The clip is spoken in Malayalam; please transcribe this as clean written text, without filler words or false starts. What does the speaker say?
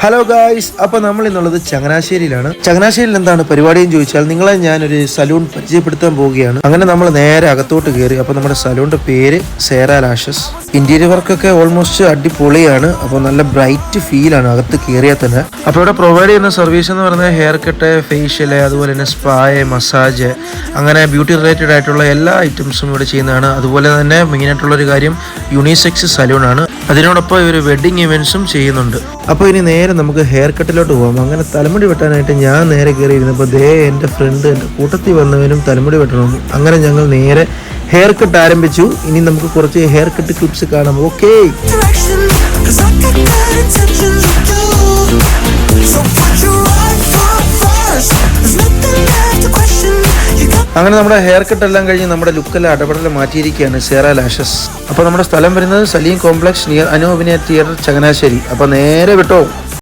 ഹലോ ഗായ്സ്, അപ്പോൾ നമ്മൾ ഇന്നുള്ളത് ചങ്ങനാശ്ശേരിയിലാണ്. ചങ്ങനാശ്ശേരിയിൽ എന്താണ് പരിപാടി എന്ന് ചോദിച്ചാൽ നിങ്ങളെ ഞാനൊരു സലൂൺ പരിചയപ്പെടുത്താൻ പോവുകയാണ്. അങ്ങനെ നമ്മൾ നേരെ അകത്തോട്ട് കയറി. അപ്പോൾ നമ്മുടെ സലൂണിന്റെ പേര് സേറ ലാഷസ്. ഇന്റീരിയർ വർക്കൊക്കെ ഓൾമോസ്റ്റ് അടിപൊളിയാണ്. അപ്പോൾ നല്ല ബ്രൈറ്റ് ഫീലാണ് അകത്ത് കയറിയാൽ തന്നെ. അപ്പോൾ ഇവിടെ പ്രൊവൈഡ് ചെയ്യുന്ന സർവീസ് എന്ന് പറയുന്നത് ഹെയർ കട്ട്, ഫേഷ്യൽ, അതുപോലെ തന്നെ സ്പായ്, മസാജ്, അങ്ങനെ ബ്യൂട്ടി റിലേറ്റഡ് ആയിട്ടുള്ള എല്ലാ ഐറ്റംസും ഇവിടെ ചെയ്യുന്നതാണ്. അതുപോലെ തന്നെ മെയിനായിട്ടുള്ളൊരു കാര്യം യൂണിസെക്സ് സലൂണാണ്. അതിനോടൊപ്പം ഇവർ വെഡിങ് ഇവന്റ്സും ചെയ്യുന്നുണ്ട്. അപ്പോൾ ഇനി നേരെ നമുക്ക് ഹെയർ കട്ടിലോട്ട് പോകാം. അങ്ങനെ തലമുടി വെട്ടാനായിട്ട് ഞാൻ നേരെ കയറി ഇരുന്നപ്പോൾ എൻ്റെ ഫ്രണ്ട് എൻ്റെ കൂട്ടത്തിൽ വന്നവനും തലമുടി വെട്ടണമെന്ന്. അങ്ങനെ ഞങ്ങൾ നേരെ ഹെയർ കട്ട് ആരംഭിച്ചു. ഇനി നമുക്ക് കുറച്ച് ഹെയർ കട്ട് ക്ലിപ്സ് കാണാം. ഓക്കെ, അങ്ങനെ നമ്മുടെ ഹെയർ കട്ട് എല്ലാം കഴിഞ്ഞ് നമ്മുടെ ലുക്കെല്ലാം അടപടലം മാറ്റിയിരിക്കുകയാണ് സേറ ലാഷസ്. അപ്പോൾ നമ്മുടെ സ്ഥലം വരുന്നത് സലീം കോംപ്ലക്സ് നിയർ അനു അഭിനയ തിയേറ്റർ ചങ്ങനാശ്ശേരി. അപ്പോൾ നേരെ വിട്ടോ.